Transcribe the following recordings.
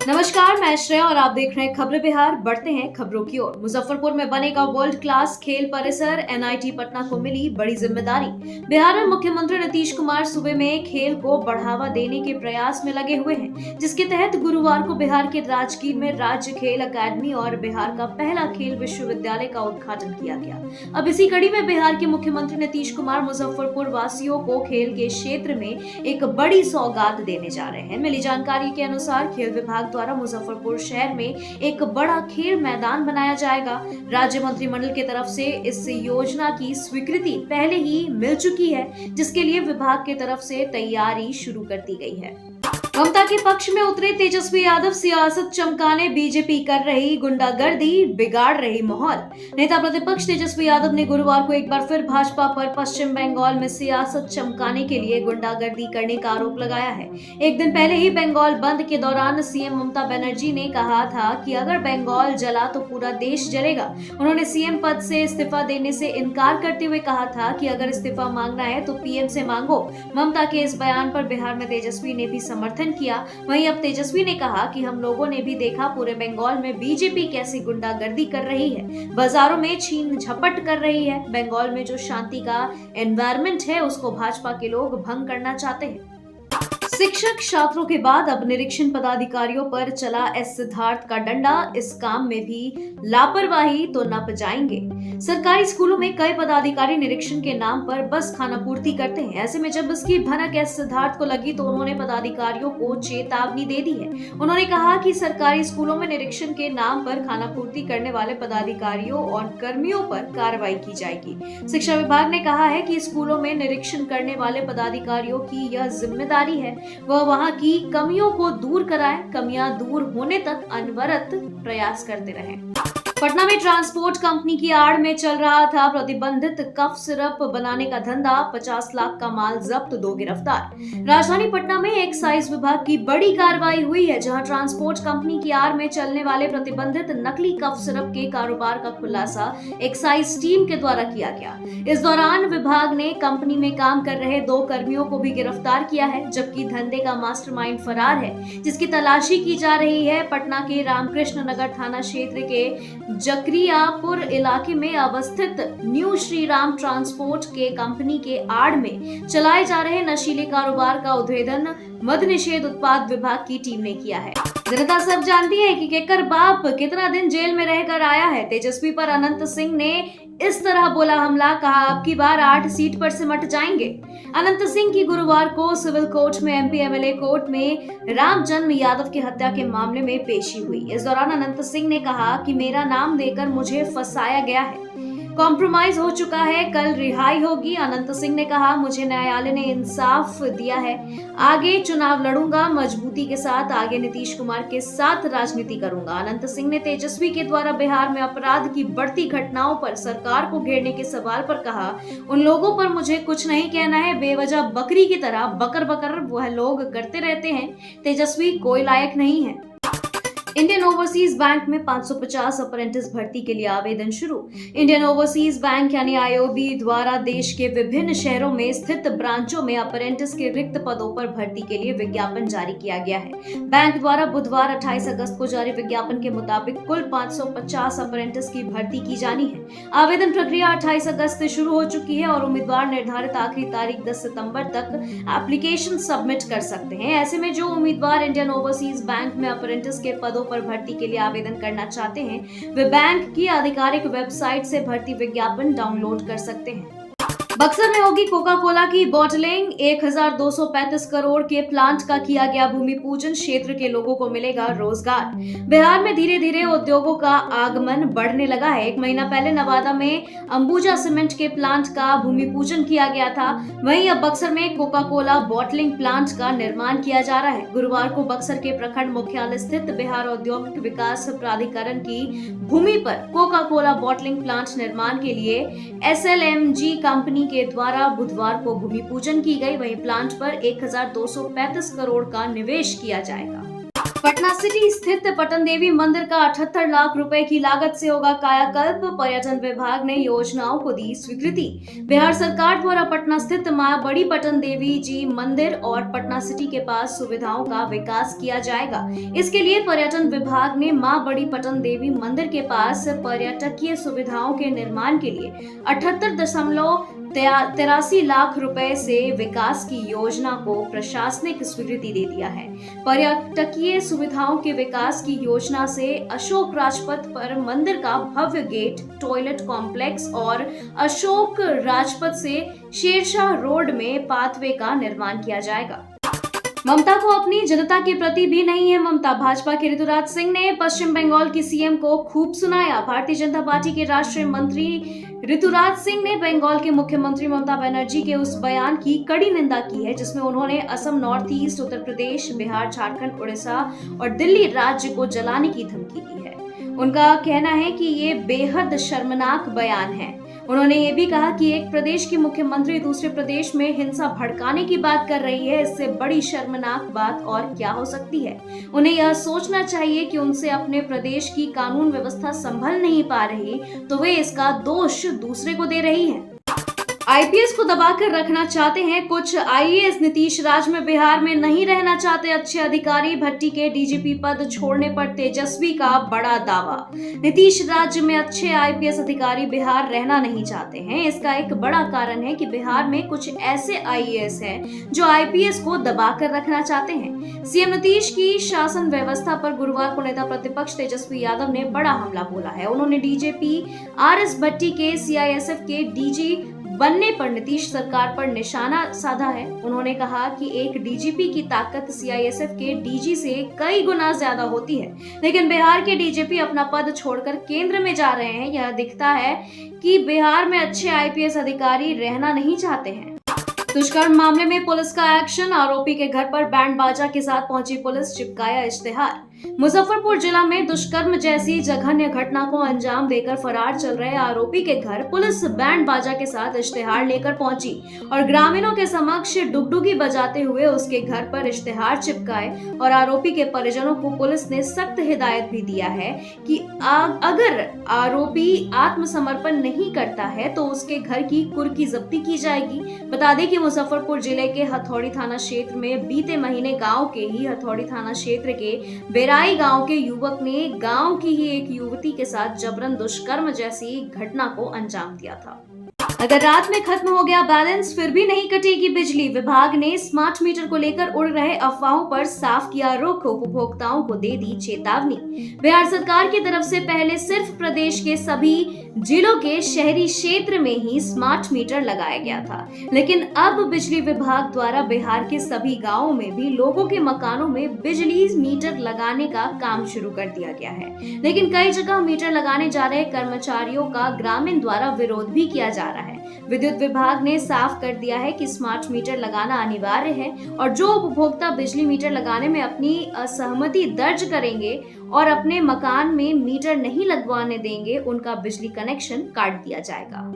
नमस्कार, मैं श्रेया और आप देख रहे हैं खबरें बिहार। बढ़ते हैं खबरों की ओर। मुजफ्फरपुर में बनेगा वर्ल्ड क्लास खेल परिसर, एनआईटी पटना को मिली बड़ी जिम्मेदारी। बिहार में मुख्यमंत्री नीतीश कुमार सूबे में खेल को बढ़ावा देने के प्रयास में लगे हुए हैं, जिसके तहत गुरुवार को बिहार के राजगीर में राज्य खेल अकादमी और बिहार का पहला खेल विश्वविद्यालय का उद्घाटन किया गया। अब इसी कड़ी में बिहार के मुख्यमंत्री नीतीश कुमार मुजफ्फरपुर वासियों को खेल के क्षेत्र में एक बड़ी सौगात देने जा रहे हैं। मिली जानकारी के अनुसार खेल विभाग द्वारा मुजफ्फरपुर शहर में एक बड़ा खेल मैदान बनाया जाएगा। राज्य मंत्रिमंडल की तरफ से इस योजना की स्वीकृति पहले ही मिल चुकी है, जिसके लिए विभाग की तरफ से तैयारी शुरू कर दी गई है। ममता के पक्ष में उतरे तेजस्वी यादव, सियासत चमकाने बीजेपी कर रही गुंडागर्दी, बिगाड़ रही माहौल। नेता प्रतिपक्ष तेजस्वी यादव ने गुरुवार को एक बार फिर भाजपा पर पश्चिम बंगाल में सियासत चमकाने के लिए गुंडागर्दी करने का आरोप लगाया है। एक दिन पहले ही बंगाल बंद के दौरान सीएम ममता बनर्जी ने कहा था कि अगर बंगाल जला तो पूरा देश जलेगा। उन्होंने सीएम पद से इस्तीफा देने से इनकार करते हुए कहा था कि अगर इस्तीफा मांगना है तो पीएम से मांगो। ममता के इस बयान पर बिहार में तेजस्वी ने भी समर्थन किया। वहीं अब तेजस्वी ने कहा कि हम लोगों ने भी देखा पूरे बंगाल में बीजेपी कैसी गुंडागर्दी कर रही है, बाजारों में छीन झपट कर रही है। बंगाल में जो शांति का एनवायरनमेंट है उसको भाजपा के लोग भंग करना चाहते हैं। शिक्षक छात्रों के बाद अब निरीक्षण पदाधिकारियों पर चला एस सिद्धार्थ का डंडा। इस काम में भी लापरवाही तो नप जाएंगे। सरकारी स्कूलों में कई पदाधिकारी निरीक्षण के नाम पर बस खानापूर्ति करते हैं। ऐसे में जब इसकी भनक एस सिद्धार्थ को लगी तो उन्होंने पदाधिकारियों को चेतावनी दे दी है। उन्होंने कहा कि सरकारी स्कूलों में निरीक्षण के नाम पर खानापूर्ति करने वाले पदाधिकारियों और कर्मियों पर कार्रवाई की जाएगी। शिक्षा विभाग ने कहा है कि स्कूलों में निरीक्षण करने वाले पदाधिकारियों की यह जिम्मेदारी है वह वहां की कमियों को दूर कराए। कमियां दूर होने तक अनवरत प्रयास करते रहें। पटना में ट्रांसपोर्ट कंपनी की आड़ में चल रहा था प्रतिबंधित कफ सिरप बनाने का धंधा। 50 लाख का माल जब्त, 2 गिरफ्तार। राजधानी पटना में एक्साइज विभाग की बड़ी कार्रवाई हुई है, जहां ट्रांसपोर्ट कंपनी की आड़ में चलने वाले प्रतिबंधित नकली कफ सिरप के कारोबार का खुलासा एक्साइज टीम के द्वारा किया गया। इस दौरान विभाग ने कंपनी में काम कर रहे 2 कर्मियों को भी गिरफ्तार किया है, जबकि धंधे का मास्टरमाइंड फरार है, जिसकी तलाशी की जा रही है। पटना के रामकृष्ण नगर थाना क्षेत्र के जकरियापुर इलाके में अवस्थित न्यू श्री राम ट्रांसपोर्ट के कंपनी के आड़ में चलाए जा रहे नशीले कारोबार का उद्भेदन मद्य निषेध उत्पाद विभाग की टीम ने किया है। जनता सब जानती है कि केकर बाप कितना दिन जेल में रहकर आया है। तेजस्वी पर अनंत सिंह ने इस तरह बोला हमला, कहा अब की बार 8 सीट पर सिमट जाएंगे। अनंत सिंह की गुरुवार को सिविल कोर्ट में एमपी एमएलए कोर्ट में रामजन्म यादव की हत्या के मामले में पेशी हुई। इस दौरान अनंत सिंह ने कहा कि मेरा नाम देकर मुझे फंसाया गया है, कॉम्प्रोमाइज हो चुका है, कल रिहाई होगी। अनंत सिंह ने कहा मुझे न्यायालय ने इंसाफ दिया है, आगे चुनाव लड़ूंगा मजबूती के साथ, आगे नीतीश कुमार के साथ राजनीति करूंगा। अनंत सिंह ने तेजस्वी के द्वारा बिहार में अपराध की बढ़ती घटनाओं पर सरकार को घेरने के सवाल पर कहा उन लोगों पर मुझे कुछ नहीं कहना है, बेवजह बकरी की तरह बकर बकर वह लोग करते रहते हैं। तेजस्वी कोई लायक नहीं है। इंडियन ओवरसीज बैंक में 550 अप्रेंटिस भर्ती के लिए आवेदन शुरू। इंडियन ओवरसीज बैंक यानी आईओबी द्वारा देश के विभिन्न शहरों में स्थित ब्रांचों में अप्रेंटिस के रिक्त पदों पर भर्ती के लिए विज्ञापन जारी किया गया है। बैंक द्वारा बुधवार 28 अगस्त को जारी विज्ञापन के मुताबिक कुल 550 अप्रेंटिस की भर्ती की जानी है। आवेदन प्रक्रिया 28 अगस्त से शुरू हो चुकी है और उम्मीदवार निर्धारित आखिरी तारीख 10 सितंबर तक एप्लीकेशन सबमिट कर सकते हैं। ऐसे में जो उम्मीदवार इंडियन ओवरसीज बैंक में अप्रेंटिस के पदों पर भर्ती के लिए आवेदन करना चाहते हैं वे बैंक की आधिकारिक वेबसाइट से भर्ती विज्ञापन डाउनलोड कर सकते हैं। बक्सर में होगी कोका कोला की बॉटलिंग। 1235 करोड़ के प्लांट का किया गया भूमि पूजन, क्षेत्र के लोगों को मिलेगा रोजगार। बिहार में धीरे धीरे उद्योगों का आगमन बढ़ने लगा है। 1 महीना पहले नवादा में अंबुजा सीमेंट के प्लांट का भूमि पूजन किया गया था। वहीं अब बक्सर में कोका कोला बॉटलिंग प्लांट का निर्माण किया जा रहा है। गुरुवार को बक्सर के प्रखंड मुख्यालय स्थित बिहार औद्योगिक विकास प्राधिकरण की भूमि पर कोका कोला बॉटलिंग प्लांट निर्माण के लिए एसएलएमजी कंपनी के द्वारा बुधवार को भूमि पूजन की गई। वहीं प्लांट पर 1235 करोड़ का निवेश किया जाएगा। पटना सिटी स्थित पटन देवी मंदिर का 78 लाख रुपए की लागत से होगा कायाकल्प। पर्यटन विभाग ने योजनाओं को दी स्वीकृति। बिहार सरकार द्वारा पटना स्थित मां बड़ी पटन देवी जी मंदिर और पटना सिटी के पास सुविधाओं का विकास किया जाएगा। इसके लिए पर्यटन विभाग ने मां बड़ी पटन देवी मंदिर के पास पर्यटकीय सुविधाओं के निर्माण के लिए 78.83 लाख रुपए से विकास की योजना को प्रशासनिक स्वीकृति दे दिया है। पर्यटकीय सुविधाओं के विकास की योजना से अशोक राजपथ पर मंदिर का भव्य गेट, टॉयलेट कॉम्प्लेक्स और अशोक राजपथ से शेरशाह रोड में पाथवे का निर्माण किया जाएगा। ममता को अपनी जनता के प्रति भी नहीं है ममता। भाजपा के ऋतुराज सिंह ने पश्चिम बंगाल की सीएम को खूब सुनाया। भारतीय जनता पार्टी के राष्ट्रीय मंत्री ऋतुराज सिंह ने बंगाल के मुख्यमंत्री ममता बनर्जी के उस बयान की कड़ी निंदा की है जिसमें उन्होंने असम, नॉर्थ ईस्ट, उत्तर प्रदेश, बिहार, झारखंड, उड़ीसा और दिल्ली राज्य को जलाने की धमकी दी है। उनका कहना है कि ये बेहद शर्मनाक बयान है। उन्होंने ये भी कहा कि एक प्रदेश की मुख्यमंत्री दूसरे प्रदेश में हिंसा भड़काने की बात कर रही है। इससे बड़ी शर्मनाक बात और क्या हो सकती है। उन्हें यह सोचना चाहिए कि उनसे अपने प्रदेश की कानून व्यवस्था संभल नहीं पा रही तो वे इसका दोष दूसरे को दे रही है। आईपीएस को दबाकर रखना चाहते हैं कुछ आईएएस। नीतीश राज में बिहार में नहीं रहना चाहते अच्छे अधिकारी। भट्टी के डीजीपी पद छोड़ने पर तेजस्वी का बड़ा दावा। नीतीश राज्य में अच्छे आईपीएस अधिकारी बिहार रहना नहीं चाहते हैं। इसका एक बड़ा कारण है कि बिहार में कुछ ऐसे आईएएस हैं जो आईपीएस को दबाकर रखना चाहते हैं। सीएम नीतीश की शासन व्यवस्था पर गुरुवार को नेता प्रतिपक्ष तेजस्वी यादव ने बड़ा हमला बोला है। उन्होंने डीजीपी आरएस भट्टी के सीआईएसएफ के डीजी बनने पर नीतीश सरकार पर निशाना साधा है। उन्होंने कहा कि एक डीजीपी की ताकत सीआईएसएफ के डीजी से कई गुना ज्यादा होती है, लेकिन बिहार के डीजीपी अपना पद छोड़कर केंद्र में जा रहे हैं। यह दिखता है कि बिहार में अच्छे आईपीएस अधिकारी रहना नहीं चाहते हैं। दुष्कर्म मामले में पुलिस का एक्शन। आरोपी के घर पर बैंड बाजा के साथ पहुंची पुलिस, चिपकाया इश्तेहार। मुजफ्फरपुर जिला में दुष्कर्म जैसी जघन्य घटना को अंजाम देकर फरार चल रहे आरोपी के घर पुलिस बैंड बाजा के साथ इश्तेहार लेकर पहुंची और ग्रामीणों के समक्ष डुगडुगी बजाते हुए उसके घर पर इश्तेहार चिपकाए। और आरोपी के परिजनों को पुलिस ने सख्त हिदायत भी दिया है कि अगर आरोपी आत्मसमर्पण नहीं करता है तो उसके घर की कुर्की जब्ती की जाएगी। बता दें कि मुजफ्फरपुर जिले के हथौड़ी थाना क्षेत्र में बीते महीने गांव के ही हथौड़ी थाना क्षेत्र के बेराई गांव के युवक ने गांव की ही एक युवती के साथ जबरन दुष्कर्म जैसी घटना को अंजाम दिया था। अगर रात में खत्म हो गया बैलेंस फिर भी नहीं कटेगी बिजली। विभाग ने स्मार्ट मीटर को लेकर उड़ रहे अफवाहों पर साफ किया रुख। उपभोक्ताओं को दे दी चेतावनी। बिहार सरकार की तरफ से पहले सिर्फ प्रदेश के सभी जिलों के शहरी क्षेत्र में ही स्मार्ट मीटर लगाया गया था, लेकिन अब बिजली विभाग द्वारा बिहार के सभी गांवों में भी लोगों के मकानों में बिजली मीटर लगाने का काम शुरू कर दिया गया है। लेकिन कई जगह मीटर लगाने जा रहे कर्मचारियों का ग्रामीण द्वारा विरोध भी किया जा रहा है। विद्युत विभाग ने साफ कर दिया है कि स्मार्ट मीटर लगाना अनिवार्य है और जो उपभोक्ता बिजली मीटर लगाने में अपनी असहमति दर्ज करेंगे और अपने मकान में मीटर नहीं लगवाने देंगे उनका बिजली कनेक्शन काट दिया जाएगा।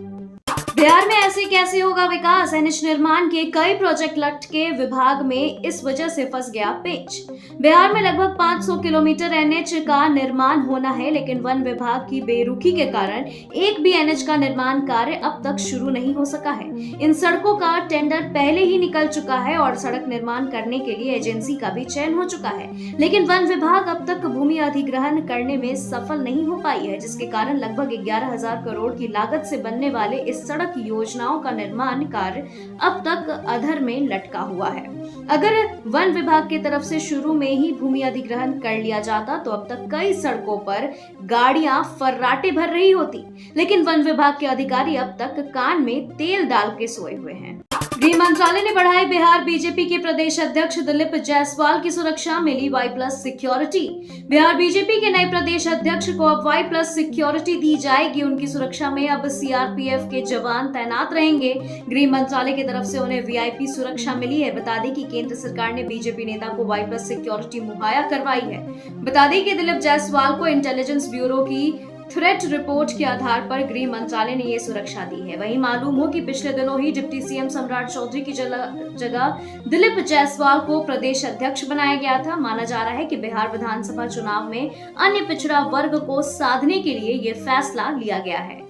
बिहार में ऐसे कैसे होगा विकास। एनएच निर्माण के कई प्रोजेक्ट लटके, विभाग में इस वजह से फंस गया पेच। बिहार में लगभग 500 किलोमीटर एनएच का निर्माण होना है, लेकिन वन विभाग की बेरुखी के कारण एक भी एनएच का निर्माण कार्य अब तक शुरू नहीं हो सका है। इन सड़कों का टेंडर पहले ही निकल चुका है और सड़क निर्माण करने के लिए एजेंसी का भी चयन हो चुका है, लेकिन वन विभाग अब तक भूमि अधिग्रहण करने में सफल नहीं हो पाई है, जिसके कारण लगभग 11,000 करोड़ की लागत से बनने वाले इस सड़क योजनाओं का निर्माण कार्य अब तक अधर में लटका हुआ है। अगर वन विभाग की तरफ से शुरू में ही भूमि अधिग्रहण कर लिया जाता तो अब तक कई सड़कों पर गाड़ियां फर्राटे भर रही होती, लेकिन वन विभाग के अधिकारी अब तक कान में तेल डाल के सोए हुए हैं। गृह मंत्रालय ने बढ़ाई बिहार बीजेपी के प्रदेश अध्यक्ष दिलीप जायसवाल की सुरक्षा, मिली Y+ सिक्योरिटी। बिहार बीजेपी के नए प्रदेश अध्यक्ष को अब Y+ सिक्योरिटी दी जाएगी। उनकी सुरक्षा में अब सीआरपीएफ के जवान तैनात रहेंगे। गृह मंत्रालय की तरफ से उन्हें वीआईपी सुरक्षा मिली है। बता दें कि केंद्र सरकार ने बीजेपी नेता को Y+ सिक्योरिटी मुहैया करवाई है। बता दें कि दिलीप जायसवाल को इंटेलिजेंस ब्यूरो की थ्रेट रिपोर्ट के आधार पर गृह मंत्रालय ने ये सुरक्षा दी है। वहीं मालूम हो कि पिछले दिनों ही डिप्टी सीएम सम्राट चौधरी की जगह दिलीप जायसवाल को प्रदेश अध्यक्ष बनाया गया था। माना जा रहा है कि बिहार विधानसभा चुनाव में अन्य पिछड़ा वर्ग को साधने के लिए ये फैसला लिया गया है।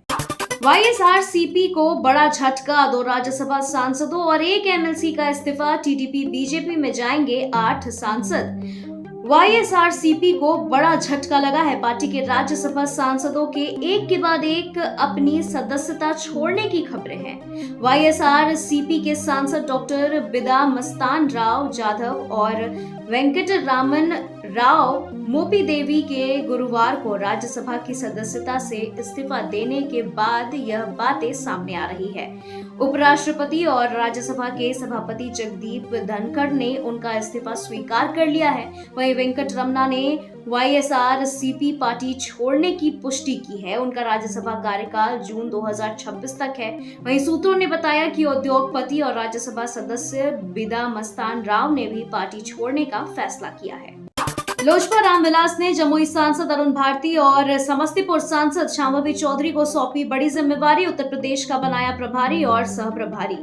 वाईएसआरसीपी को बड़ा झटका, 2 राज्यसभा सांसदों और 1 एमएलसी का इस्तीफा, टीडीपी बीजेपी में जाएंगे 8 सांसद। वाईएसआरसीपी को बड़ा झटका लगा है। पार्टी के राज्यसभा सांसदों के एक के बाद एक अपनी सदस्यता छोड़ने की खबरें हैं। वाईएसआरसीपी के सांसद डॉक्टर बिदा मस्तान राव जाधव और वेंकटरामन राव मोपी देवी के गुरुवार को राज्यसभा की सदस्यता से इस्तीफा देने के बाद यह बातें सामने आ रही है। उपराष्ट्रपति और राज्यसभा के सभापति जगदीप धनखड़ ने उनका इस्तीफा स्वीकार कर लिया है। वहीं वेंकटरमना ने वाईएसआरसीपी पार्टी छोड़ने की पुष्टि की है। उनका राज्यसभा कार्यकाल जून 2026 तक है। वहीं सूत्रों ने बताया कि उद्योगपति और राज्यसभा सदस्य बिदा मस्तान राव ने भी पार्टी छोड़ने का फैसला किया है। लोजपा रामविलास ने जमुई सांसद अरुण भारती और समस्तीपुर सांसद शांभवी चौधरी को सौंपी बड़ी जिम्मेवारी, उत्तर प्रदेश का बनाया प्रभारी और सह प्रभारी।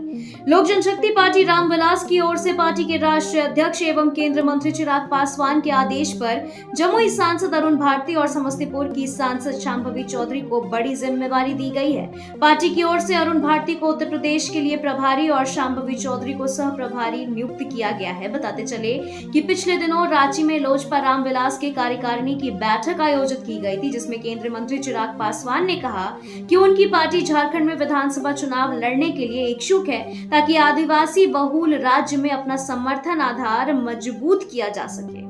लोक जनशक्ति पार्टी रामविलास की ओर से पार्टी के राष्ट्रीय अध्यक्ष एवं केंद्रीय मंत्री चिराग पासवान के आदेश पर जमुई सांसद अरुण भारती और समस्तीपुर की सांसद शांभवी चौधरी को बड़ी जिम्मेवारी दी गई है। पार्टी की ओर से अरुण भारती को उत्तर प्रदेश के लिए प्रभारी और शांभवी चौधरी को सह प्रभारी नियुक्त किया गया है। बताते चले कि पिछले दिनों रांची में लोजपा रामविलास के कार्यकारिणी की बैठक आयोजित की गई थी, जिसमें केंद्रीय मंत्री चिराग पासवान ने कहा कि उनकी पार्टी झारखंड में विधानसभा चुनाव लड़ने के लिए इच्छुक है, ताकि आदिवासी बहुल राज्य में अपना समर्थन आधार मजबूत किया जा सके।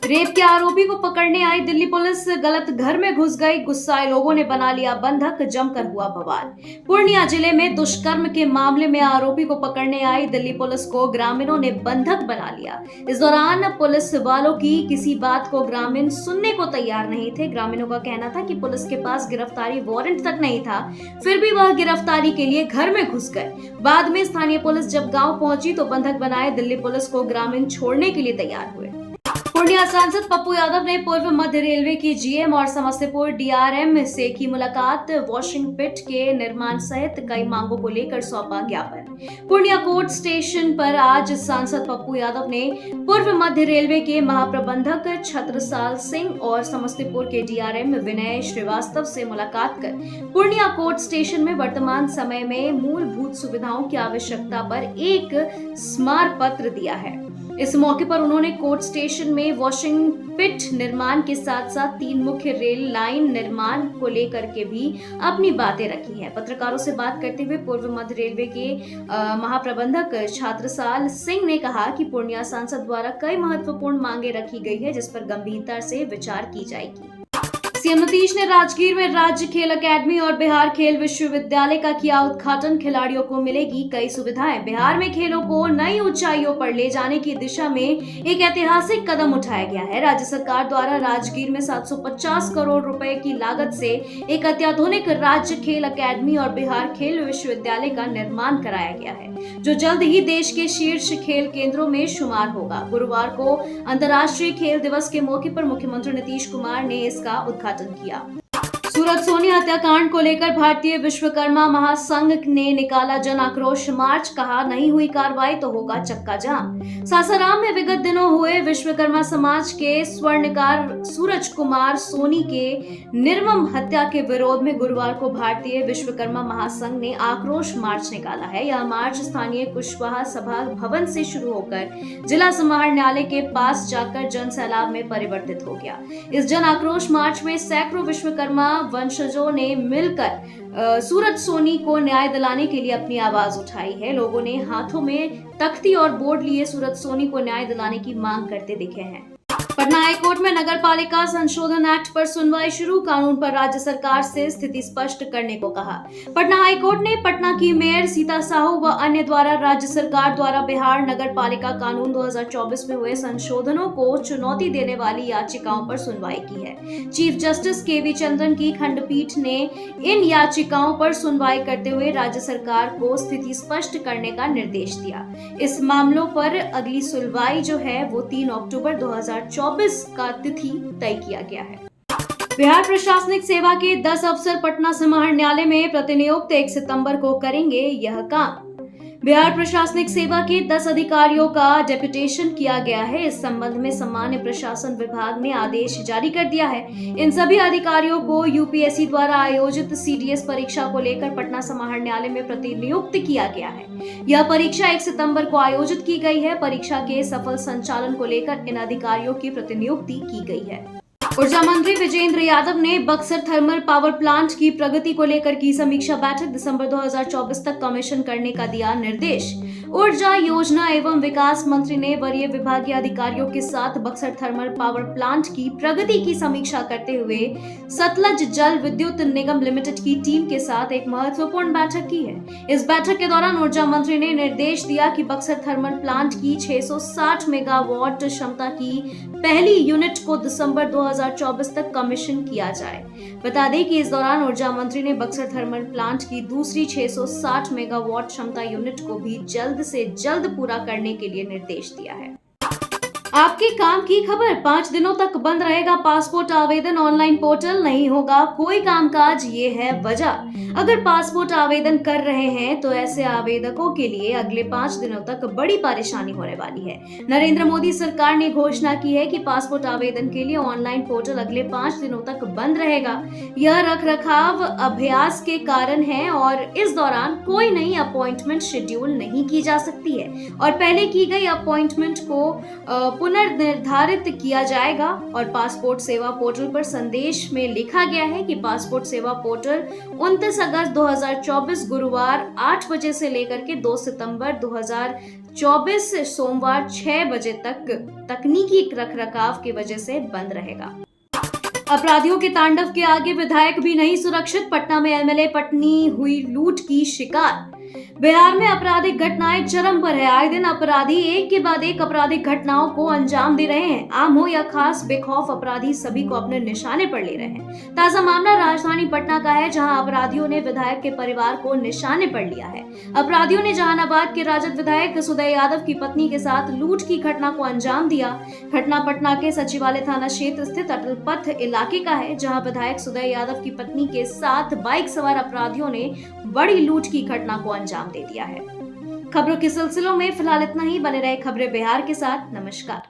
रेप के आरोपी को पकड़ने आई दिल्ली पुलिस, गलत घर में घुस गई, गुस्साए लोगों ने बना लिया बंधक, जमकर हुआ बवाल। पूर्णिया जिले में दुष्कर्म के मामले में आरोपी को पकड़ने आई दिल्ली पुलिस को ग्रामीणों ने बंधक बना लिया। इस दौरान पुलिस वालों की किसी बात को ग्रामीण सुनने को तैयार नहीं थे। ग्रामीणों का कहना था कि पुलिस के पास गिरफ्तारी वारंट तक नहीं था, फिर भी वह गिरफ्तारी के लिए घर में घुस गए। बाद में स्थानीय पुलिस जब गाँव पहुंची तो बंधक बनाए दिल्ली पुलिस को ग्रामीण छोड़ने के लिए तैयार हुए। पूर्णिया सांसद पप्पू यादव ने पूर्व मध्य रेलवे की जीएम और समस्तीपुर डीआरएम से की मुलाकात, वॉशिंग पिट के निर्माण सहित कई मांगों को लेकर सौंपा ज्ञापन। पूर्णिया कोर्ट स्टेशन पर आज सांसद पप्पू यादव ने पूर्व मध्य रेलवे के महाप्रबंधक छत्रसाल सिंह और समस्तीपुर के डीआरएम विनय श्रीवास्तव से मुलाकात कर पूर्णिया कोर्ट स्टेशन में वर्तमान समय में मूलभूत सुविधाओं की आवश्यकता पर एक स्मारक पत्र दिया है। इस मौके पर उन्होंने कोर्ट स्टेशन में वॉशिंग पिट निर्माण के साथ साथ 3 मुख्य रेल लाइन निर्माण को लेकर के भी अपनी बातें रखी हैं। पत्रकारों से बात करते हुए पूर्व मध्य रेलवे के महाप्रबंधक छत्रसाल सिंह ने कहा कि पूर्णिया सांसद द्वारा कई महत्वपूर्ण मांगे रखी गई है, जिस पर गंभीरता से विचार की जाएगी। सीएम नीतीश ने राजगीर में राज्य खेल अकादमी और बिहार खेल विश्वविद्यालय का किया उद्घाटन। खिलाड़ियों को मिलेगी कई सुविधाएं। बिहार में खेलों को नई ऊंचाइयों पर ले जाने की दिशा में एक ऐतिहासिक कदम उठाया गया है। राज्य सरकार द्वारा राजगीर में 750 करोड़ रुपए की लागत से एक अत्याधुनिक राज्य खेल अकादमी और बिहार खेल विश्वविद्यालय का निर्माण कराया गया है, जो जल्द ही देश के शीर्ष खेल केंद्रों में शुमार होगा। गुरुवार को अंतर्राष्ट्रीय खेल दिवस के मौके पर मुख्यमंत्री नीतीश कुमार ने इसका उद्घाटन किया। सूरत सोनी हत्याकांड को लेकर भारतीय विश्वकर्मा महासंघ ने निकाला जन आक्रोश मार्च, कहा नहीं हुई कार्रवाई तो होगा चक्का जाम। सासाराम में विगत दिनों हुए विश्वकर्मा समाज के स्वर्णकार सूरज कुमार सोनी के निर्मम हत्या के विरोध में गुरुवार को भारतीय विश्वकर्मा महासंघ ने आक्रोश मार्च निकाला है। यह मार्च स्थानीय कुशवाहा सभा भवन से शुरू होकर जिला समाहरणालय के पास जाकर जन सैलाब में परिवर्तित हो गया। इस जन आक्रोश मार्च में सैकड़ों विश्वकर्मा वंशजों ने मिलकर सूरज सोनी को न्याय दिलाने के लिए अपनी आवाज उठाई है। लोगों ने हाथों में तख्ती और बोर्ड लिए सूरज सोनी को न्याय दिलाने की मांग करते दिखे हैं। पटना हाईकोर्ट में नगर पालिका संशोधन एक्ट पर सुनवाई शुरू, कानून पर राज्य सरकार से स्थिति स्पष्ट करने को कहा। पटना हाईकोर्ट ने पटना की मेयर सीता साहू व अन्य द्वारा राज्य सरकार द्वारा बिहार नगर पालिका कानून 2024 में हुए संशोधनों को चुनौती देने वाली याचिकाओं पर सुनवाई की है। चीफ जस्टिस केवी चंद्रन की खंडपीठ ने इन याचिकाओं पर सुनवाई करते हुए राज्य सरकार को स्थिति स्पष्ट करने का निर्देश दिया। इस मामलों पर अगली सुनवाई जो है वो 3 अक्टूबर 2024 का तिथि तय किया गया है। बिहार प्रशासनिक सेवा के 10 अफसर पटना समाहरणालय में प्रतिनियुक्त 1 सितंबर को करेंगे यह काम। बिहार प्रशासनिक सेवा के 10 अधिकारियों का डेप्यूटेशन किया गया है। इस संबंध में सामान्य प्रशासन विभाग ने आदेश जारी कर दिया है। इन सभी अधिकारियों को यूपीएससी द्वारा आयोजित सीडीएस परीक्षा को लेकर पटना समाहरणालय में प्रतिनियुक्त किया गया है। यह परीक्षा 1 सितंबर को आयोजित की गई है। परीक्षा के सफल संचालन को लेकर इन अधिकारियों की प्रतिनियुक्ति की गई है। ऊर्जा मंत्री विजेंद्र यादव ने बक्सर थर्मल पावर प्लांट की प्रगति को लेकर की समीक्षा बैठक। दिसंबर 2024 तक कमीशन करने का दिया निर्देश। ऊर्जा योजना एवं विकास मंत्री ने वरीय विभागीय अधिकारियों के साथ बक्सर थर्मल पावर प्लांट की प्रगति की समीक्षा करते हुए सतलज जल विद्युत निगम लिमिटेड की टीम के साथ एक महत्वपूर्ण बैठक की है। इस बैठक के दौरान ऊर्जा मंत्री ने निर्देश दिया कि बक्सर थर्मल प्लांट की 660 मेगावाट क्षमता की पहली यूनिट को दिसंबर 2024 तक कमीशन किया जाए। बता दें कि इस दौरान ऊर्जा मंत्री ने बक्सर थर्मल प्लांट की दूसरी 660 मेगावाट क्षमता यूनिट को भी जल्द से जल्द पूरा करने के लिए निर्देश दिया है। आपके काम की खबर, 5 दिनों तक बंद रहेगा पासपोर्ट आवेदन ऑनलाइन पोर्टल, नहीं होगा कोई कामकाज, ये है वजह। अगर पासपोर्ट आवेदन कर रहे हैं तो ऐसे आवेदकों के लिए अगले 5 दिनों तक बड़ी परेशानी होने वाली है। नरेंद्र मोदी सरकार ने घोषणा की है कि पासपोर्ट आवेदन के लिए ऑनलाइन पोर्टल अगले 5 दिनों तक बंद रहेगा। यह रखरखाव अभ्यास के कारण है और इस दौरान कोई नई अपॉइंटमेंट शेड्यूल नहीं की जा सकती है और पहले की गई अपॉइंटमेंट को पुनर्निर्धारित किया जाएगा। और पासपोर्ट सेवा पोर्टल पर संदेश में लिखा गया है कि पासपोर्ट सेवा पोर्टल 29 अगस्त 2024 गुरुवार 8 बजे से लेकर के 2 सितंबर 2024 सोमवार 6 बजे तक तकनीकी रखरखाव की वजह से बंद रहेगा। अपराधियों के तांडव के आगे विधायक भी नहीं सुरक्षित। पटना में एमएलए पत्नी हुई लूट की शिकार। बिहार में आपराधिक घटनाएं चरम पर है। आए दिन अपराधी एक के बाद एक आपराधिक घटनाओं को अंजाम दे रहे हैं। आम हो या खास, बेखौफ अपराधी सभी को अपने निशाने पर ले रहे हैं। ताजा मामला राजधानी पटना का है, जहां अपराधियों ने विधायक के परिवार को निशाने पर लिया है। अपराधियों ने जहानाबाद के राजद विधायक सुदय यादव की पत्नी के साथ लूट की घटना को अंजाम दिया। घटना पटना के सचिवालय थाना क्षेत्र स्थित अटल पथ इलाके का है, जहां विधायक सुदय यादव की पत्नी के साथ बाइक सवार अपराधियों ने बड़ी लूट की घटना को अंजाम दे दिया है। खबरों के सिलसिलों में फिलहाल इतना ही। बने रहे खबरें बिहार के साथ। नमस्कार।